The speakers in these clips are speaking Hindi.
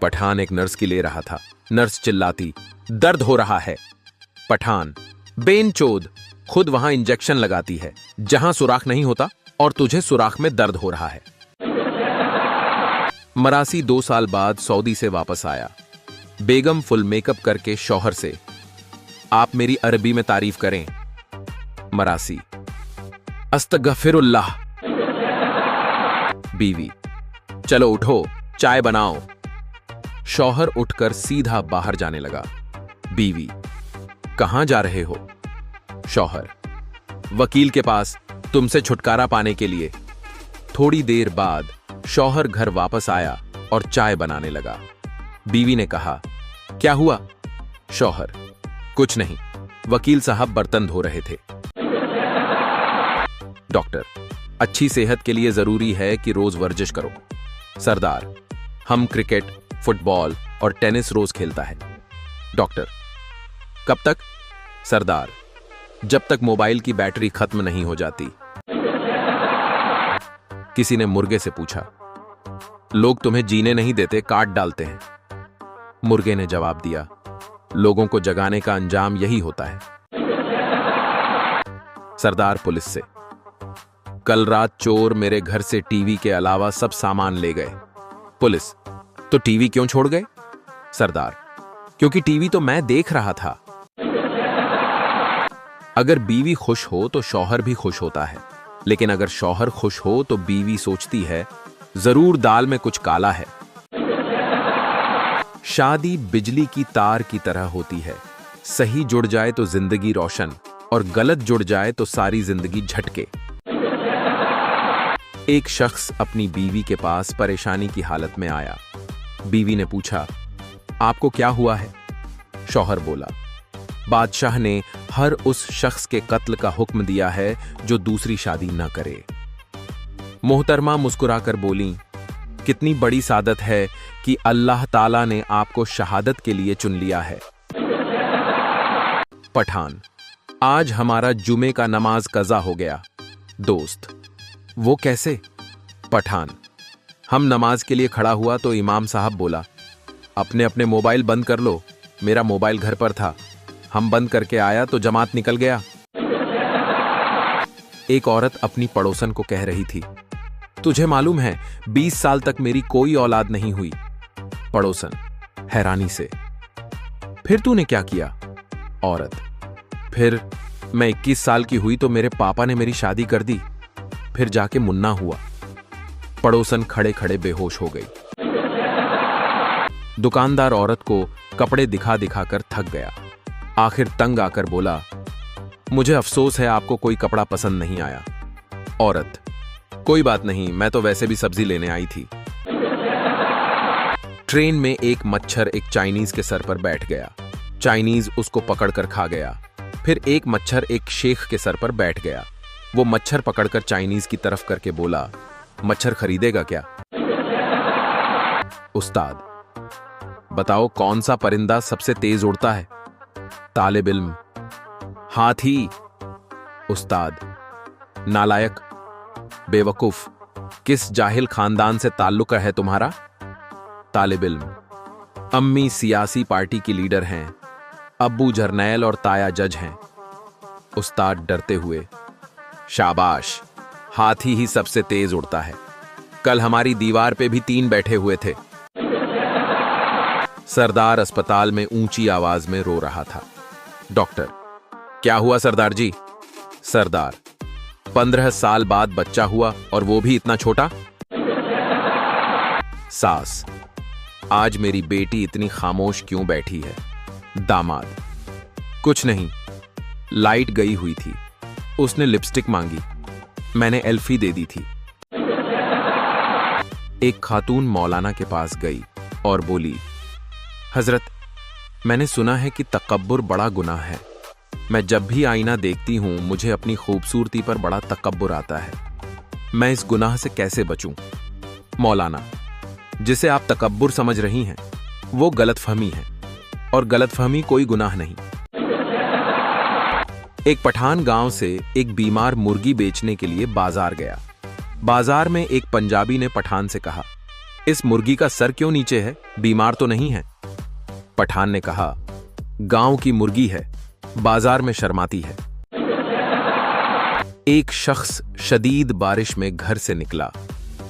पठान एक नर्स की ले रहा था। नर्स चिल्लाती, दर्द हो रहा है। पठान, बेनचोद, खुद वहां इंजेक्शन लगाती है जहां सुराख नहीं होता और तुझे सुराख में दर्द हो रहा है। मरासी 2 साल बाद सऊदी से वापस आया। बेगम फुल मेकअप करके शौहर से, आप मेरी अरबी में तारीफ करें। मरासी, अस्तगफिरुल्लाह। बीवी, चलो उठो, चाय बनाओ। शौहर उठकर सीधा बाहर जाने लगा। बीवी, कहां जा रहे हो? शौहर, वकील के पास, तुमसे छुटकारा पाने के लिए। थोड़ी देर बाद शौहर घर वापस आया और चाय बनाने लगा। बीवी ने कहा, क्या हुआ? शौहर, कुछ नहीं, वकील साहब बर्तन धो रहे थे। डॉक्टर, अच्छी सेहत के लिए जरूरी है कि रोज वर्जिश करो। सरदार, हम क्रिकेट, फुटबॉल और टेनिस रोज खेलता है। डॉक्टर, कब तक? सरदार, जब तक मोबाइल की बैटरी खत्म नहीं हो जाती। किसी ने मुर्गे से पूछा, लोग तुम्हें जीने नहीं देते, काट डालते हैं। मुर्गे ने जवाब दिया, लोगों को जगाने का अंजाम यही होता है। सरदार पुलिस से, कल रात चोर मेरे घर से टीवी के अलावा सब सामान ले गए। पुलिस, तो टीवी क्यों छोड़ गए? सरदार, क्योंकि टीवी तो मैं देख रहा था। अगर बीवी खुश हो तो शौहर भी खुश होता है, लेकिन अगर शौहर खुश हो तो बीवी सोचती है, जरूर दाल में कुछ काला है। शादी बिजली की तार की तरह होती है, सही जुड़ जाए तो जिंदगी रोशन और गलत जुड़ जाए तो सारी जिंदगी झटके। एक शख्स अपनी बीवी के पास परेशानी की हालत में आया। बीवी ने पूछा, आपको क्या हुआ है? शौहर बोला, बादशाह ने हर उस शख्स के कत्ल का हुक्म दिया है जो दूसरी शादी न करे। मोहतरमा मुस्कुराकर बोली, कितनी बड़ी सादत है कि अल्लाह ताला ने आपको शहादत के लिए चुन लिया है। पठान, आज हमारा जुमे का नमाज कज़ा हो गया। दोस्त, वो कैसे? पठान, हम नमाज के लिए खड़ा हुआ तो इमाम साहब बोला, अपने अपने मोबाइल बंद कर लो। मेरा मोबाइल घर पर था, हम बंद करके आया तो जमात निकल गया। एक औरत अपनी पड़ोसन को कह रही थी, तुझे मालूम है 20 साल तक मेरी कोई औलाद नहीं हुई। पड़ोसन हैरानी से, फिर तूने क्या किया? औरत, फिर मैं 21 साल की हुई तो मेरे पापा ने मेरी शादी कर दी, फिर जाके मुन्ना हुआ। पड़ोसन खड़े खड़े बेहोश हो गई। दुकानदार औरत को कपड़े दिखा दिखाकर थक गया। आखिर तंग आकर बोला, मुझे अफसोस है आपको कोई कपड़ा पसंद नहीं आया। औरत, कोई बात नहीं, मैं तो वैसे भी सब्जी लेने आई थी। ट्रेन में एक मच्छर एक चाइनीज के सर पर बैठ गया। चाइनीज उसको पकड़कर खा गया। फिर एक मच्छर एक शेख के सर पर बैठ गया। वो मच्छर पकड़कर चाइनीज की तरफ करके बोला, मच्छर खरीदेगा क्या? उस्ताद, बताओ कौन सा परिंदा सबसे तेज उड़ता है? तालिब इल्म, हाथी। उस्ताद, नालायक, बेवकूफ, किस जाहिल खानदान से ताल्लुक है तुम्हारा? तालिब इल्म, अम्मी सियासी पार्टी की लीडर हैं, अब्बू जर्नैल और ताया जज हैं। उस्ताद डरते हुए, शाबाश, हाथी ही सबसे तेज उड़ता है। कल हमारी दीवार पे भी 3 बैठे हुए थे। सरदार अस्पताल में ऊंची आवाज में रो रहा था। डॉक्टर, क्या हुआ सरदार जी? सरदार, 15 साल बाद बच्चा हुआ और वो भी इतना छोटा। सास, आज मेरी बेटी इतनी खामोश क्यों बैठी है? दामाद, कुछ नहीं, लाइट गई हुई थी, उसने लिपस्टिक मांगी, मैंने एल्फी दे दी थी। एक खातून मौलाना के पास गई और बोली, हजरत, मैंने सुना है कि तकब्बुर बड़ा गुनाह है। मैं जब भी आईना देखती हूं मुझे अपनी खूबसूरती पर बड़ा तकब्बुर आता है। मैं इस गुनाह से कैसे बचूं? मौलाना, जिसे आप तकब्बुर समझ रही हैं वो गलतफहमी है, और गलतफहमी कोई गुनाह नहीं। एक पठान गांव से एक बीमार मुर्गी बेचने के लिए बाजार गया। बाजार में एक पंजाबी ने पठान से कहा, इस मुर्गी का सर क्यों नीचे है, बीमार तो नहीं है? पठान ने कहा, गांव की मुर्गी है, बाजार में शर्माती है। एक शख्स शदीद बारिश में घर से निकला,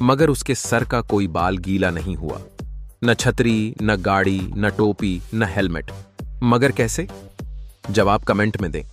मगर उसके सर का कोई बाल गीला नहीं हुआ। न छतरी, न गाड़ी, न टोपी, न हेलमेट। मगर कैसे? जवाब कमेंट में दें।